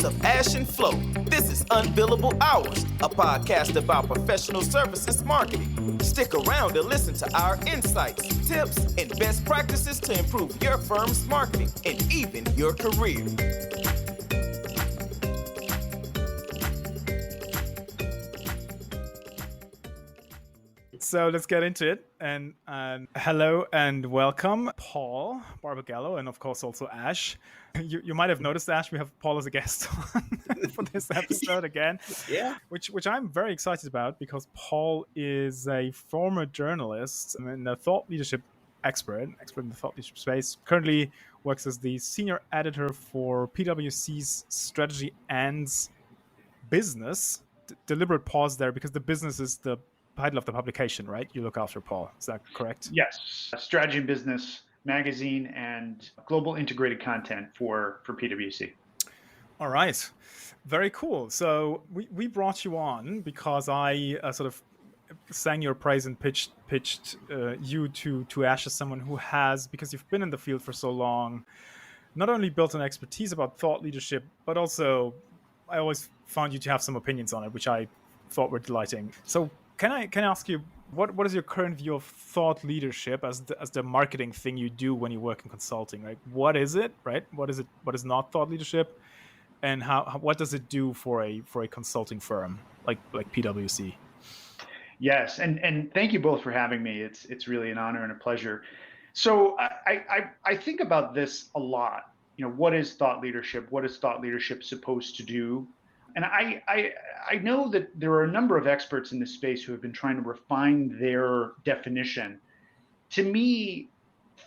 of Ash and Flo. This is Unbillable Hours, a podcast about professional services marketing. Stick around to listen to our insights, tips, and best practices to improve your firm's marketing and even your career. So let's get into it. And hello and welcome, Paul, Barbagallo, and of course also Ash. You might have noticed, Ash, we have Paul as a guest on for this episode again. Yeah. Which I'm very excited about because Paul is a former journalist and a thought leadership expert in the thought leadership space. Currently works as the senior editor for PwC's strategy and business. Deliberate pause there because the business is the title of the publication, right? You look after, Paul. Is that correct? Yes. Strategy and Business magazine and global integrated content for PwC. All right. Very cool. So we brought you on because I sort of sang your praise and pitched you to Ash as someone who has, because you've been in the field for so long, not only built an expertise about thought leadership, but also I always found you to have some opinions on it, which I thought were delighting. So can I ask you, what is your current view of thought leadership as the marketing thing you do when you work in consulting? Right? What is it? Right? What is it? What is not thought leadership? And what does it do for a consulting firm like PwC? Yes, and thank you both for having me. It's really an honor and a pleasure. So I think about this a lot. You know, what is thought leadership? What is thought leadership supposed to do? And I know that there are a number of experts in this space who have been trying to refine their definition. To me,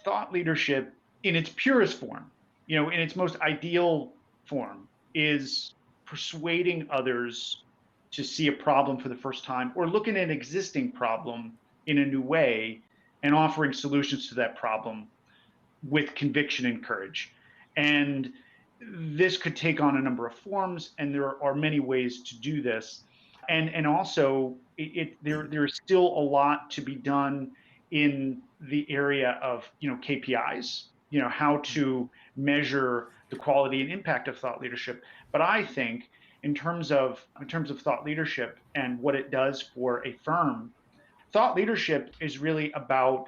thought leadership in its purest form, in its most ideal form, is persuading others to see a problem for the first time or look at an existing problem in a new way and offering solutions to that problem with conviction and courage. And this could take on a number of forms, and there are many ways to do this. And also, there's still a lot to be done in the area of KPIs, how to measure the quality and impact of thought leadership. But I think in terms of thought leadership and what it does for a firm, thought leadership is really about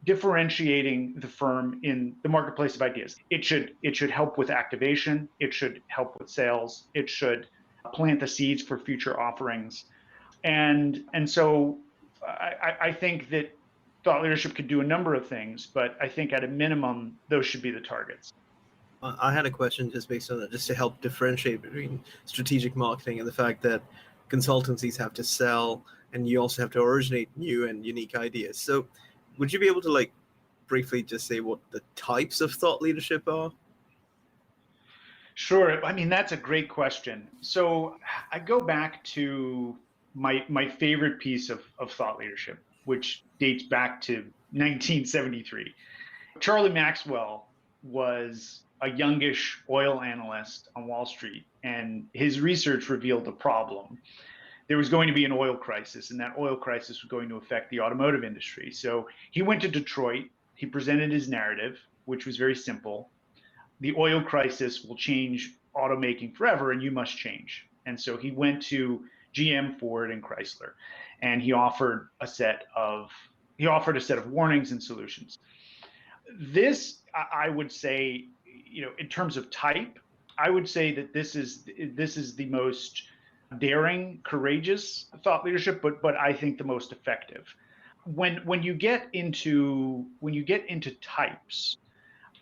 differentiating the firm in the marketplace of ideas. It should help with activation. It should help with sales. It should plant the seeds for future offerings. And so I think that thought leadership could do a number of things, but I think at a minimum, those should be the targets. I had a question just based on that, just to help differentiate between strategic marketing and the fact that consultancies have to sell and you also have to originate new and unique ideas. So would you be able to briefly just say what the types of thought leadership are? Sure. I mean, that's a great question. So I go back to my favorite piece of thought leadership, which dates back to 1973. Charlie Maxwell was a youngish oil analyst on Wall Street, and his research revealed a problem. There was going to be an oil crisis, and that oil crisis was going to affect the automotive industry. So he went to Detroit. He presented his narrative, which was very simple. The oil crisis will change automaking forever, and you must change. And so he went to GM, Ford, and Chrysler, and he offered a set of warnings and solutions. This, I would say, in terms of type, I would say that this is the most daring, courageous thought leadership, but I think the most effective. When you get into types,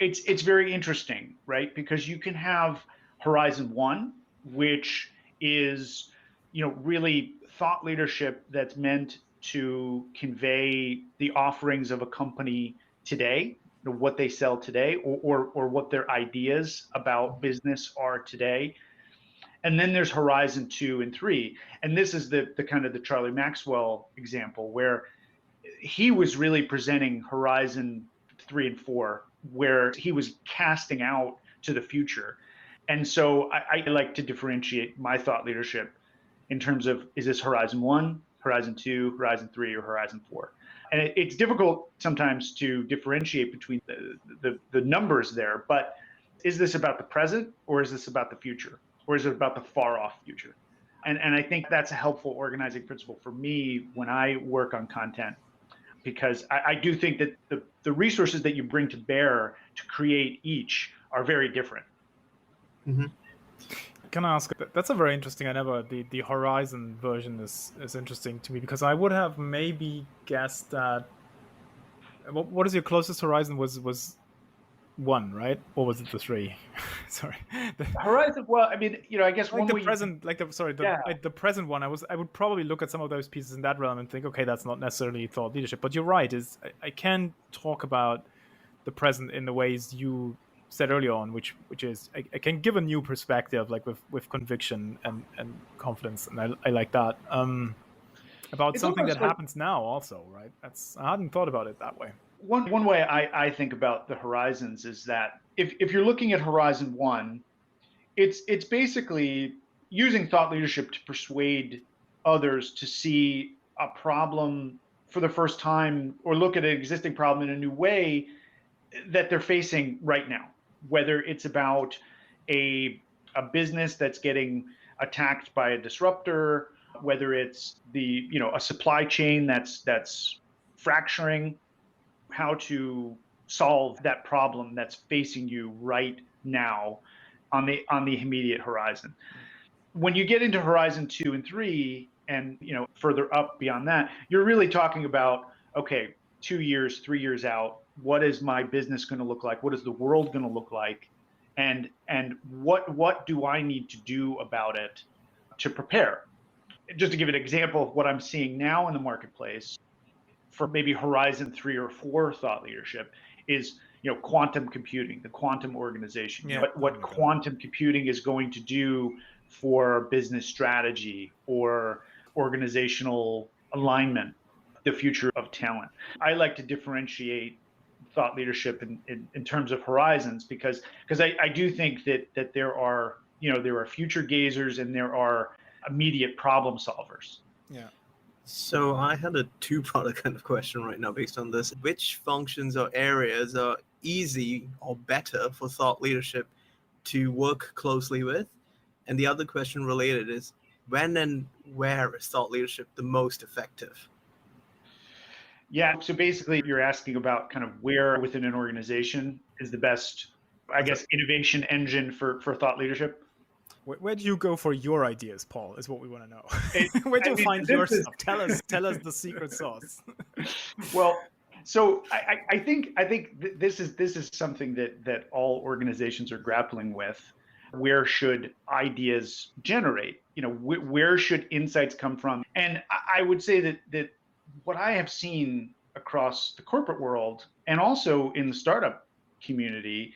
it's very interesting, right? Because you can have Horizon 1, which is really thought leadership that's meant to convey the offerings of a company today, what they sell today, or what their ideas about business are today. And then there's Horizon 2 and 3. And this is the kind of the Charlie Maxwell example where he was really presenting Horizon 3 and 4, where he was casting out to the future. And so I like to differentiate my thought leadership in terms of, is this Horizon 1, Horizon 2, Horizon 3, or Horizon 4? And it's difficult sometimes to differentiate between the numbers there, but is this about the present or is this about the future? or is it about the far off future? And I think that's a helpful organizing principle for me when I work on content, because I do think that the resources that you bring to bear to create each are very different. Mm-hmm. Can I ask? That's a very interesting. The Horizon version is interesting to me, because I would have maybe guessed that. What is your closest Horizon was 1, right? Or was it the 3? Sorry. Horizon. Well, I mean, I guess like one the way. present, like the present one. I would probably look at some of those pieces in that realm and think, okay, that's not necessarily thought leadership. But you're right. I can talk about the present in the ways you said earlier on, which is I can give a new perspective, like with conviction and confidence, and I like that. About It's something that almost like happens now, also, right? I hadn't thought about it that way. one way I think about the horizons is that if you're looking at Horizon 1, it's basically using thought leadership to persuade others to see a problem for the first time, or look at an existing problem in a new way that they're facing right now, whether it's about a business that's getting attacked by a disruptor, whether it's a supply chain that's fracturing, how to solve that problem that's facing you right now on the immediate horizon. When you get into Horizon 2 and 3, and further up beyond that, you're really talking about, okay, 2 years, 3 years out, what is my business going to look like? What is the world going to look like? And what do I need to do about it to prepare? Just to give an example of what I'm seeing now in the marketplace for maybe Horizon 3 or 4 thought leadership is quantum computing, the quantum organization. Yeah. What quantum computing is going to do for business strategy or organizational alignment, the future of talent. I like to differentiate thought leadership in terms of horizons, because I do think that there are future gazers and there are immediate problem solvers. Yeah. So I had a two-part kind of question right now based on this. Which functions or areas are easy or better for thought leadership to work closely with? And the other question related is, when and where is thought leadership the most effective? Yeah, so basically you're asking about kind of where within an organization is the best, I guess, innovation engine for thought leadership. Where do you go for your ideas, Paul, is what we want to know. Where do you find your stuff? Tell us the secret sauce. Well, so I think this is something that all organizations are grappling with. Where should ideas generate? Where should insights come from? And I would say that what I have seen across the corporate world and also in the startup community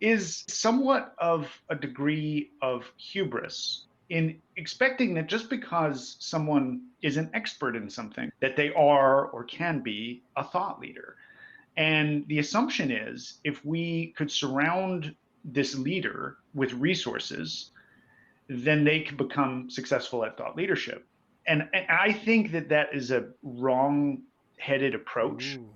is somewhat of a degree of hubris in expecting that just because someone is an expert in something, that they are or can be a thought leader. And the assumption is, if we could surround this leader with resources, then they can become successful at thought leadership. And I think that is a wrong-headed approach. Ooh.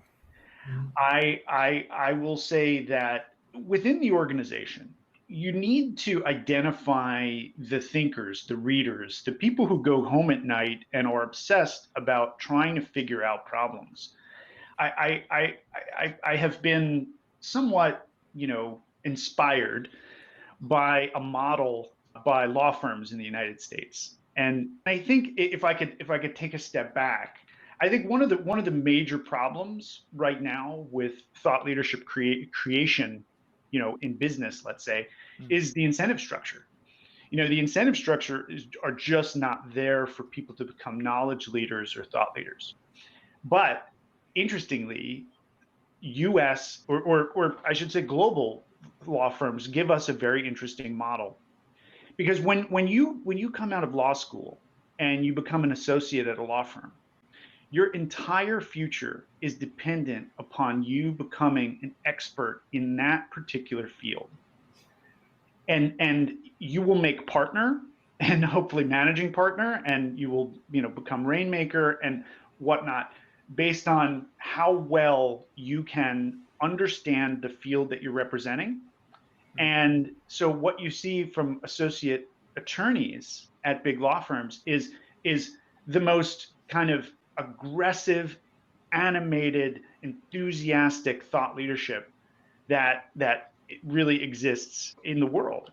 I will say that within the organization, you need to identify the thinkers, the readers, the people who go home at night and are obsessed about trying to figure out problems. I have been somewhat, inspired by a model by law firms in the United States. And I think if I could take a step back, I think one of the major problems right now with thought leadership creation, in business, let's say, is the incentive structure. The incentive structure are just not there for people to become knowledge leaders or thought leaders. But interestingly, US or I should say global law firms give us a very interesting model. Because when you come out of law school and you become an associate at a law firm, your entire future is dependent upon you becoming an expert in that particular field. And you will make partner and hopefully managing partner, and you will become rainmaker and whatnot, based on how well you can understand the field that you're representing. And so what you see from associate attorneys at big law firms is the most kind of aggressive, animated, enthusiastic thought leadership that really exists in the world,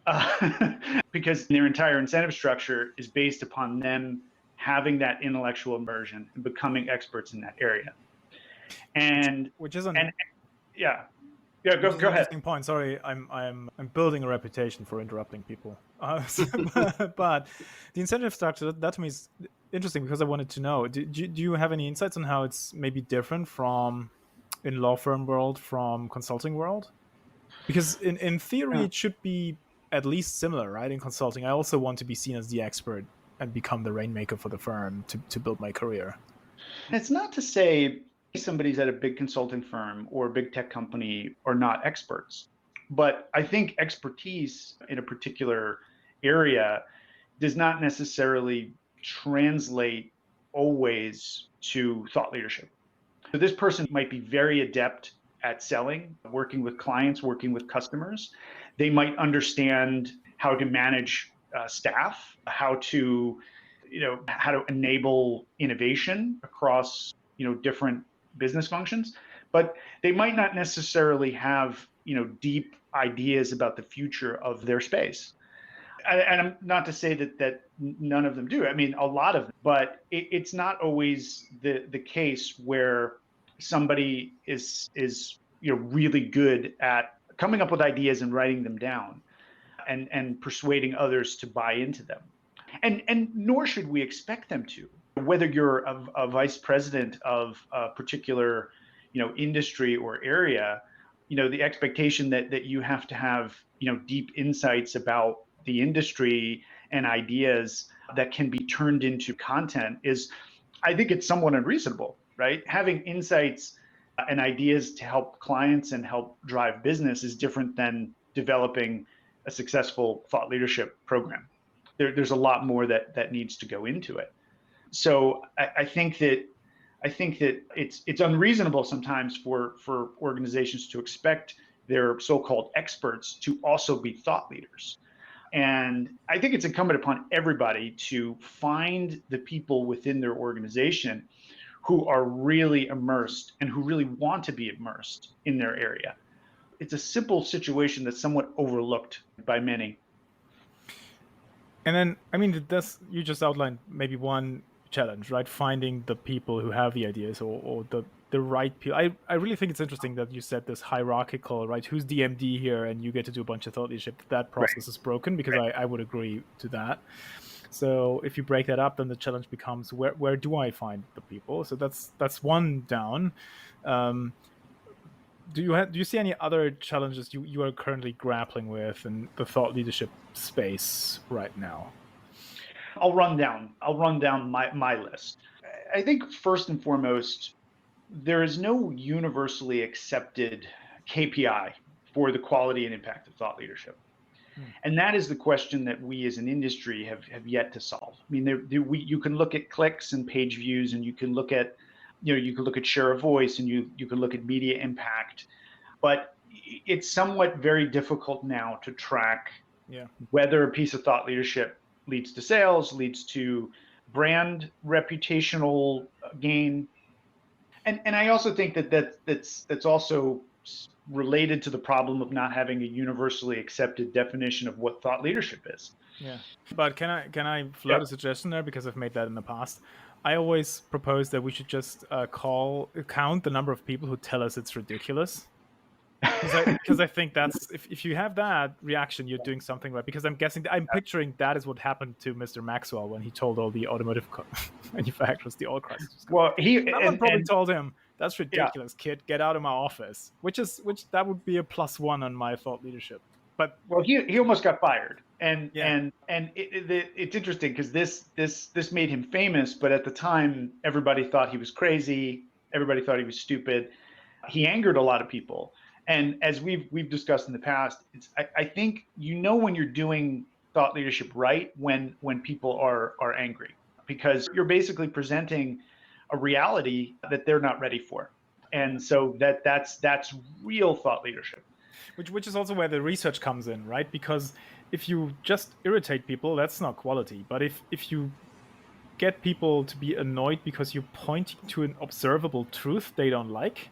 because their entire incentive structure is based upon them having that intellectual immersion and becoming experts in that area. And which is an and yeah, yeah, go ahead. interesting point. Sorry, I'm building a reputation for interrupting people. But the incentive structure, that to me is interesting, because I wanted to know, do you have any insights on how it's maybe different from in law firm world from consulting world? Because in theory, it should be at least similar, right? In consulting, I also want to be seen as the expert and become the rainmaker for the firm to build my career. It's not to say somebody's at a big consulting firm or a big tech company are not experts, but I think expertise in a particular area does not necessarily translate always to thought leadership. So this person might be very adept at selling, working with clients, working with customers. They might understand how to manage staff, how to enable innovation across different business functions, but they might not necessarily have deep ideas about the future of their space. And I'm not to say that none of them do. I mean, a lot of them, but it's not always the case where somebody is really good at coming up with ideas and writing them down and persuading others to buy into them. And nor should we expect them to. Whether you're a vice president of a particular industry or area, the expectation that you have to have deep insights about the industry and ideas that can be turned into content is, I think it's somewhat unreasonable, right? Having insights and ideas to help clients and help drive business is different than developing a successful thought leadership program. There's a lot more that needs to go into it. So I think that it's unreasonable sometimes for organizations to expect their so-called experts to also be thought leaders. And I think it's incumbent upon everybody to find the people within their organization who are really immersed and who really want to be immersed in their area. It's a simple situation that's somewhat overlooked by many. And then, I mean, you just outlined maybe one challenge, right? Finding the people who have the ideas or the right people. I really think it's interesting that you said this hierarchical, right? Who's the MD here, and you get to do a bunch of thought leadership. That process is broken, because I would agree to that. So if you break that up, then the challenge becomes where do I find the people? So that's one down. Do you see any other challenges you are currently grappling with in the thought leadership space right now? I'll run down my list. I think first and foremost, there is no universally accepted KPI for the quality and impact of thought leadership. And that is the question that we as an industry have yet to solve. I mean, you can look at clicks and page views, and you can look at share of voice, and you can look at media impact, but it's somewhat very difficult now to track whether a piece of thought leadership leads to sales, leads to brand reputational gain. And I also think that's also related to the problem of not having a universally accepted definition of what thought leadership is. Yeah, but can I float a suggestion there, because I've made that in the past? I always propose that we should just count the number of people who tell us it's ridiculous. Because I think that's if you have that reaction, you're doing something right. Because I'm picturing that is what happened to Mr. Maxwell when he told all the automotive manufacturers the oil crisis was coming. Well, someone probably told him, "That's ridiculous, kid. Get out of my office." Which that would be a +1 on my thought leadership. But he almost got fired, and it's interesting because this made him famous, but at the time everybody thought he was crazy. Everybody thought he was stupid. He angered a lot of people. And as we've discussed in the past, I think when you're doing thought leadership right when people are angry, because you're basically presenting a reality that they're not ready for, and so that's real thought leadership. Which is also where the research comes in, right? Because if you just irritate people, that's not quality. But if you get people to be annoyed because you're pointing to an observable truth they don't like,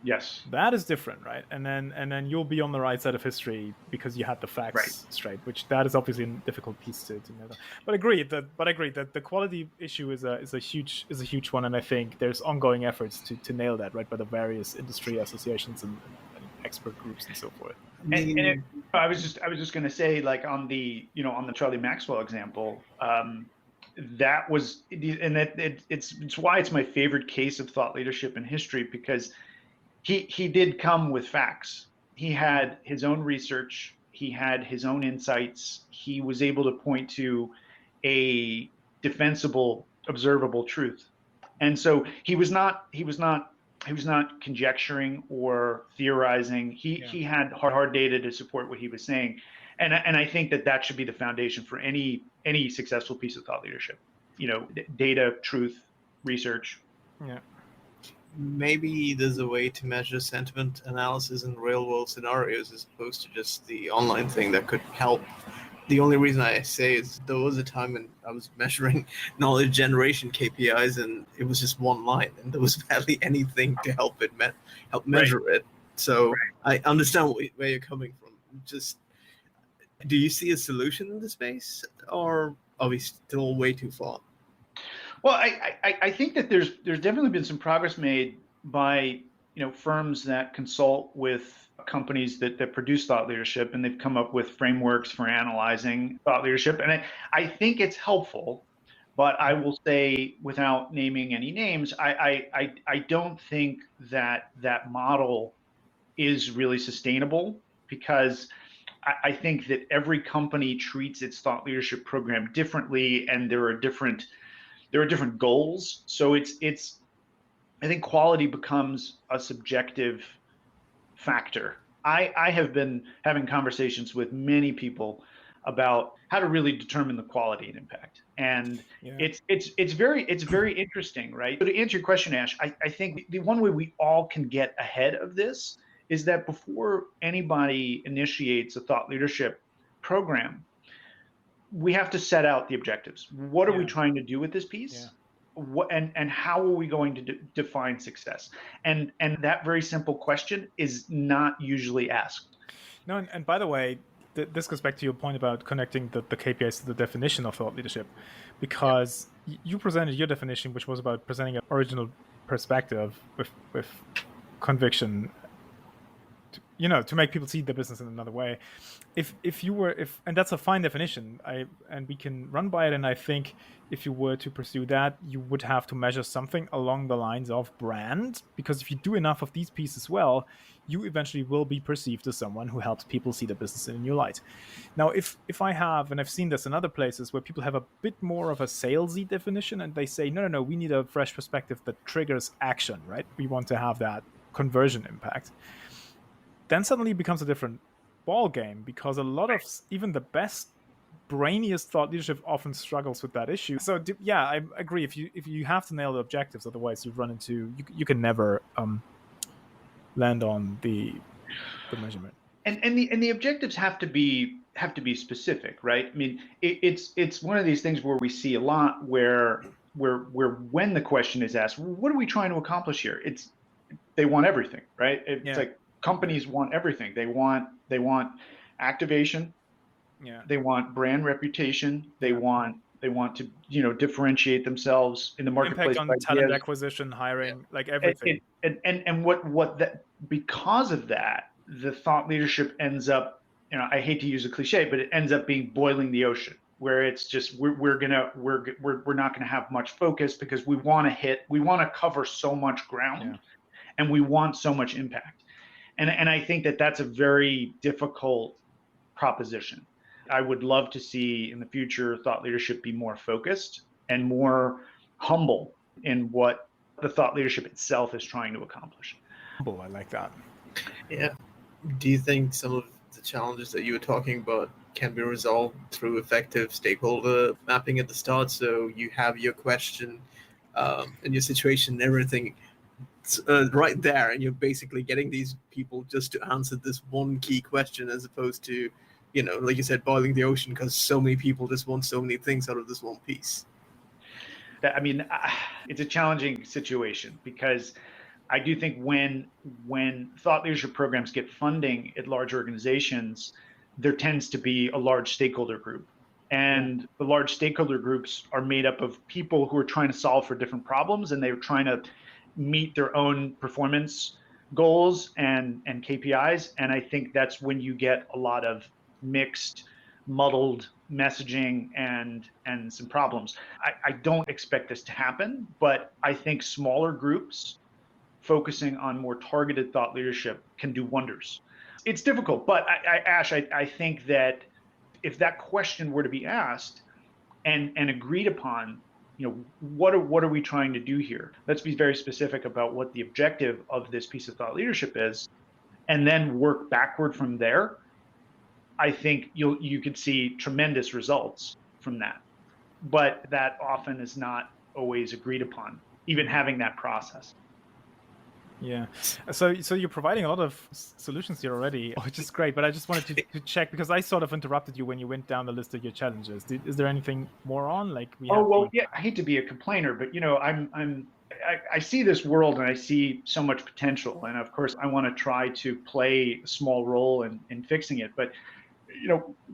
Yes. that is different, right? And then you'll be on the right side of history because you had the facts Right. straight, which that is obviously a difficult piece to know. But I agree that the quality issue is a huge one, and I think there's ongoing efforts to nail that, right, by the various industry associations and expert groups and so forth. I was just going to say, like, on the Charlie Maxwell example, that was, and it's why it's my favorite case of thought leadership in history, because he did come with facts. He had his own research. He had his own insights. He was able to point to a defensible, observable truth. And so he was not conjecturing or theorizing. He had hard data to support what he was saying. And I think that should be the foundation for any successful piece of thought leadership. Data, truth, research. Yeah. Maybe there's a way to measure sentiment analysis in real world scenarios as opposed to just the online thing that could help. The only reason I say is there was a time when I was measuring knowledge generation KPIs and it was just one line and there was barely anything to help measure it. So I understand where you're coming from. Just, do you see a solution in this space, or are we still way too far? Well, I think that there's definitely been some progress made by firms that consult with companies that produce thought leadership, and they've come up with frameworks for analyzing thought leadership, and I think it's helpful. But I will say, without naming any names, I don't think that model is really sustainable, because I think that every company treats its thought leadership program differently, and there are different goals. So I think quality becomes a subjective factor. I have been having conversations with many people about how to really determine the quality and impact. And it's very interesting, right? So to answer your question, Ash, I think the one way we all can get ahead of this is that before anybody initiates a thought leadership program, we have to set out the objectives. What are we trying to do with this piece? And how are we going to define success? And that very simple question is not usually asked. No, and by the way, this goes back to your point about connecting the KPIs to the definition of thought leadership, because you presented your definition, which was about presenting an original perspective with conviction, to make people see the business in another way. And that's a fine definition, and we can run by it. And I think if you were to pursue that, you would have to measure something along the lines of brand, because if you do enough of these pieces well, you eventually will be perceived as someone who helps people see the business in a new light. Now, if I have, and I've seen this in other places where people have a bit more of a salesy definition, and they say, no, we need a fresh perspective that triggers action, right? We want to have that conversion impact. Then suddenly it becomes a different ball game, because a lot of even the best, brainiest thought leadership often struggles with that issue. So I agree. If you have to nail the objectives, otherwise you run into you can never land on the measurement. And the objectives have to be specific, right? I mean, it's one of these things where we see a lot where when the question is asked, what are we trying to accomplish here? They want everything, right? It's like companies want everything. They want activation. Yeah. They want brand reputation. They want to differentiate themselves in the marketplace. Impact on talent acquisition, hiring, like everything. And what that, because of that, the thought leadership ends up, I hate to use a cliche, but it ends up being boiling the ocean, where it's just we're not gonna have much focus, because we want to cover so much ground, and we want so much impact. And I think that's a very difficult proposition. I would love to see in the future thought leadership be more focused and more humble in what the thought leadership itself is trying to accomplish. I like that. Yeah. Do you think some of the challenges that you were talking about can be resolved through effective stakeholder mapping at the start? So you have your question and your situation and everything right there, and you're basically getting these people just to answer this one key question, as opposed to like you said, boiling the ocean because so many people just want so many things out of this one piece. It's a challenging situation because I do think when thought leadership programs get funding at large organizations, there tends to be a large stakeholder group. And the large stakeholder groups are made up of people who are trying to solve for different problems, and they're trying to meet their own performance goals and KPIs. And I think that's when you get a lot of mixed, muddled messaging and some problems. I don't expect this to happen, but I think smaller groups focusing on more targeted thought leadership can do wonders. It's difficult, but Ash, I think that if that question were to be asked and agreed upon, what are we trying to do here? Let's be very specific about what the objective of this piece of thought leadership is, and then work backward from there. I think you could see tremendous results from that, but that often is not always agreed upon, even having that process. Yeah. So you're providing a lot of solutions here already, which is great. But I just wanted to check, because I sort of interrupted you when you went down the list of your challenges. Is there anything more on? Yeah. I hate to be a complainer, but I see this world and I see so much potential, and of course I want to try to play a small role in fixing it. But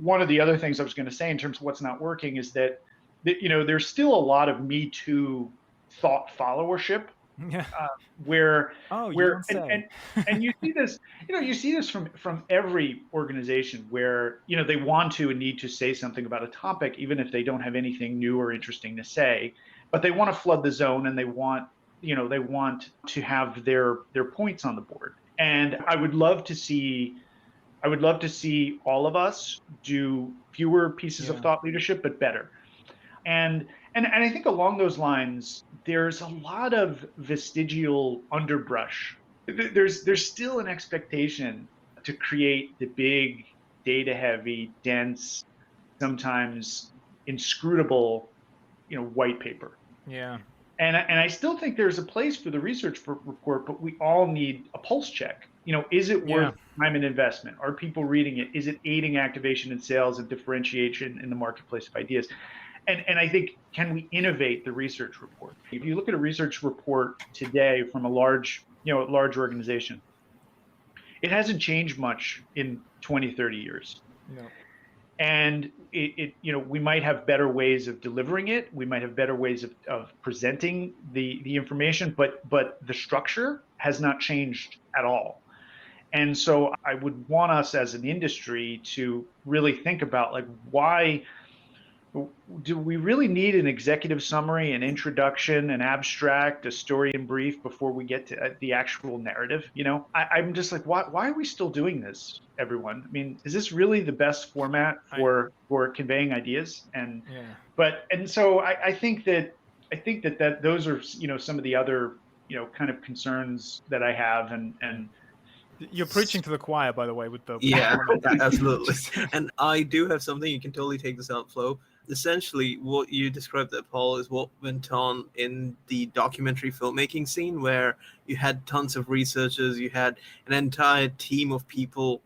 one of the other things I was going to say in terms of what's not working is that there's still a lot of Me Too thought followership. Yeah. Where and you see this from every organization where they want to and need to say something about a topic, even if they don't have anything new or interesting to say, but they want to flood the zone, and they want to have their points on the board. And I would love to see all of us do fewer pieces of thought leadership, but better. And I think along those lines, there's a lot of vestigial underbrush. There's still an expectation to create the big, data-heavy, dense, sometimes inscrutable, white paper. Yeah. And I still think there's a place for the research report, but we all need a pulse check. Is it worth time and investment? Are people reading it? Is it aiding activation and sales and differentiation in the marketplace of ideas? And I think, can we innovate the research report? If you look at a research report today from a large organization, it hasn't changed much in 20, 30 years. No. And we might have better ways of delivering it. We might have better ways of presenting the information, but the structure has not changed at all. And so I would want us as an industry to really think about, why do we really need an executive summary, an introduction, an abstract, a story in brief before we get to the actual narrative? I'm just why are we still doing this, everyone? I mean, is this really the best format for conveying ideas? So I think that those are some of the other kind of concerns that I have, and you're preaching to the choir, by the way, with the absolutely. And I do have something. You can totally take this out, Flo. Essentially, what you described there, Paul, is what went on in the documentary filmmaking scene, where you had tons of researchers, you had an entire team of people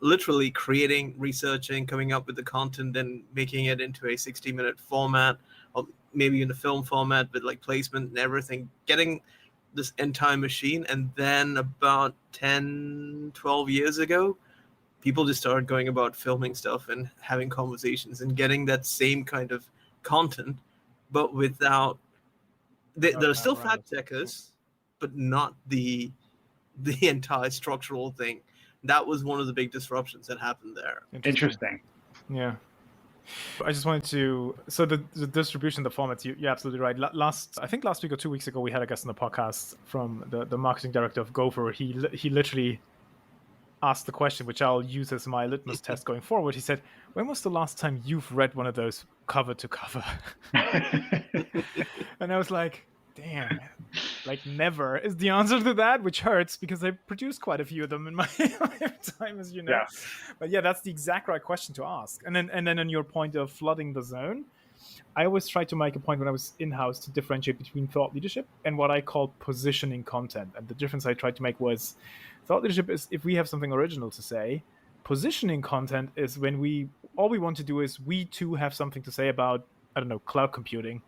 literally creating, researching, coming up with the content, and making it into a 60-minute format, or maybe in a film format with placement and everything, getting this entire machine. And then about 10, 12 years ago, people just started going about filming stuff and having conversations and getting that same kind of content, but without there are still fact checkers, but not the entire structural thing. That was one of the big disruptions that happened there. Interesting. Yeah. I just wanted to, so the distribution, the formats, you're absolutely right. Last week or 2 weeks ago, we had a guest on the podcast from the marketing director of Gopher. He literally asked the question, which I'll use as my litmus test going forward. He said, when was the last time you've read one of those cover to cover? And I was like, damn, never is the answer to that, which hurts because I produced quite a few of them in my lifetime, as you know. Yeah. But yeah, that's the exact right question to ask. And then on your point of flooding the zone, I always try to make a point when I was in-house to differentiate between thought leadership and what I call positioning content. And the difference I tried to make was thought leadership is if we have something original to say, Positioning content is when all we want to do is we too have something to say about, I don't know, cloud computing,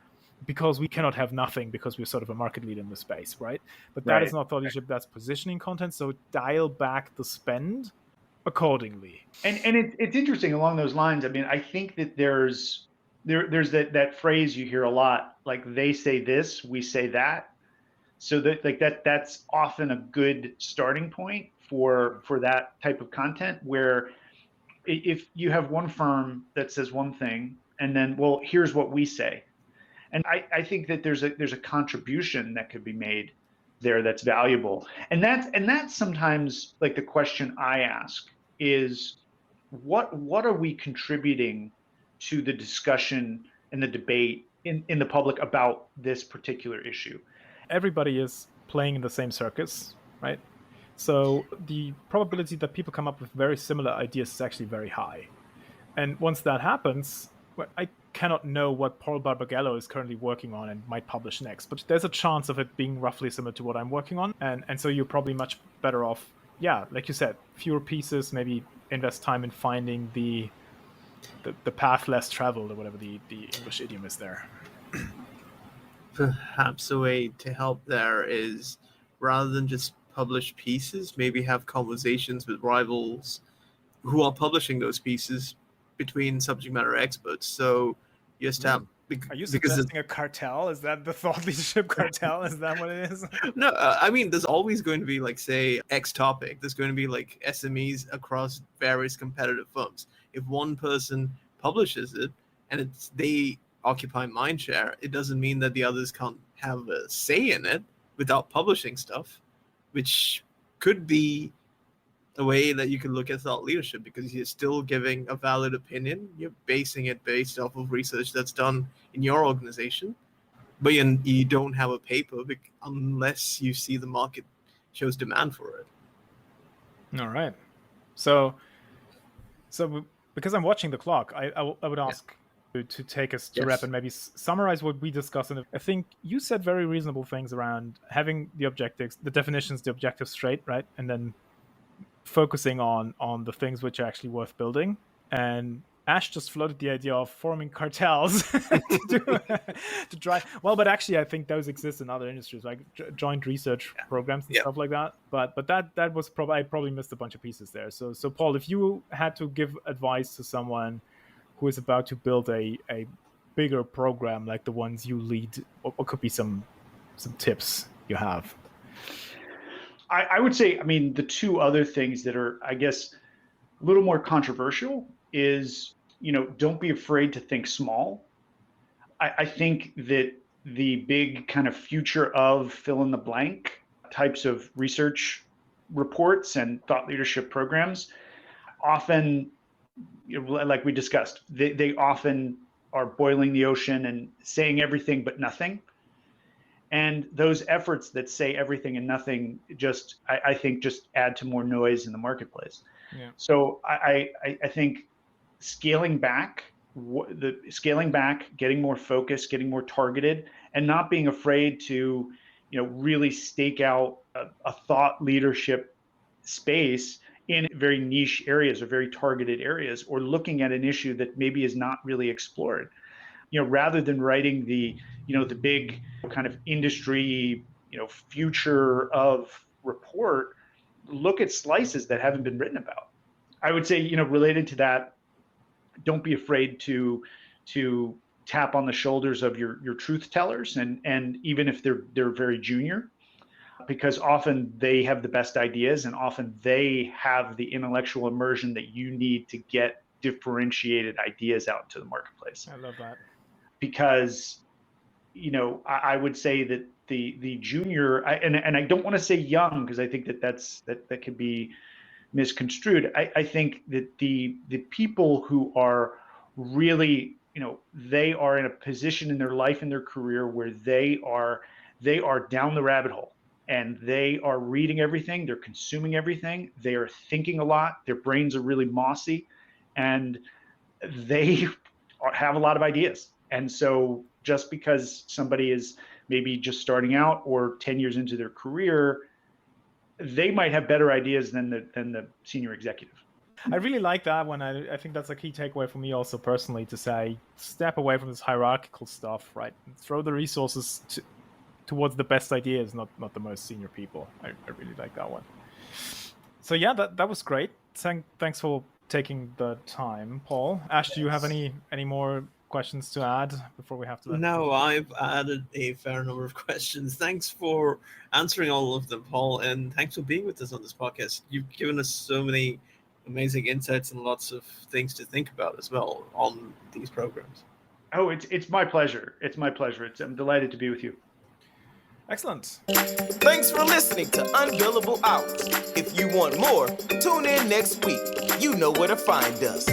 because we cannot have nothing because we're sort of a market leader in the space, right? But that is not thought leadership, that's positioning content. So dial back the spend accordingly. And it's interesting along those lines. I mean, I think that there's that phrase you hear a lot, like they say this, we say that. So that's often a good starting point for that type of content, where if you have one firm that says one thing and then, well, here's what we say. And I think that there's a contribution that could be made there that's valuable. And that's sometimes like the question I ask is, what are we contributing to the discussion and the debate in the public about this particular issue? Everybody is playing in the same circus, right? So the probability that people come up with very similar ideas is actually very high. And once that happens, I cannot know what Paul Barbagallo is currently working on and might publish next, but there's a chance of it being roughly similar to what I'm working on. And so you're probably much better off, like you said, fewer pieces, maybe invest time in finding the path less traveled, or whatever the English idiom is there. Perhaps a way to help there is, rather than just publish pieces, maybe have conversations with rivals who are publishing those pieces between subject matter experts. So you have Are you suggesting a cartel? Is that the thought leadership cartel? Is that what it is? No, I mean, there's always going to be, like, say, X topic. There's going to be like SMEs across various competitive firms. If one person publishes it and they occupy mindshare, it doesn't mean that the others can't have a say in it without publishing stuff, which could be a way that you can look at thought leadership, because you're still giving a valid opinion. You're basing it based off of research that's done in your organization, but you don't have a paper unless you see the market shows demand for it. All right. So because I'm watching the clock, I would ask to take us to wrap and maybe summarize what we discussed. And I think you said very reasonable things around having the objectives, the definitions, the objectives straight, right? And then focusing on the things which are actually worth building. And Ash just floated the idea of forming cartels to drive. Well, but actually, I think those exist in other industries, like joint research programs and stuff like that. But that was I probably missed a bunch of pieces there. So Paul, if you had to give advice to someone who is about to build a bigger program like the ones you lead, what could be some tips you have? I would say, I mean, the two other things that are, I guess, a little more controversial is, don't be afraid to think small. I think that the big kind of future of fill in the blank types of research reports and thought leadership programs often, like we discussed, they often are boiling the ocean and saying everything but nothing. And those efforts that say everything and nothing I think just add to more noise in the marketplace. Yeah. So I think scaling back, getting more focused, getting more targeted, and not being afraid to, really stake out a thought leadership space in very niche areas or very targeted areas, or looking at an issue that maybe is not really explored. Rather than writing the big kind of industry, future of report, look at slices that haven't been written about. I would say, related to that, don't be afraid to tap on the shoulders of your truth tellers, and even if they're very junior, because often they have the best ideas and often they have the intellectual immersion that you need to get differentiated ideas out into the marketplace. I love that. Because, I would say that the junior, and I don't want to say young, because I think that could be misconstrued. I think that the people who are really, they are in a position in their life and their career where they are down the rabbit hole, and they are reading everything, they're consuming everything, they are thinking a lot, their brains are really mossy, and they have a lot of ideas. And so just because somebody is maybe just starting out or 10 years into their career, they might have better ideas than the senior executive. I really like that one. I think that's a key takeaway for me also personally, to say, step away from this hierarchical stuff, right? Throw the resources towards the best ideas, not the most senior people. I really like that one. So yeah, that was great. Thanks for taking the time, Paul. Ash, do you have any more questions to add before we have to let No, I've added a fair number of questions. Thanks for answering all of them, Paul, and thanks for being with us on this podcast. You've given us so many amazing insights and lots of things to think about as well on these programs. Oh, it's my pleasure. It's my pleasure. I'm delighted to be with you. Excellent. Thanks for listening to Unbillable Hours. If you want more, tune in next week. You know where to find us.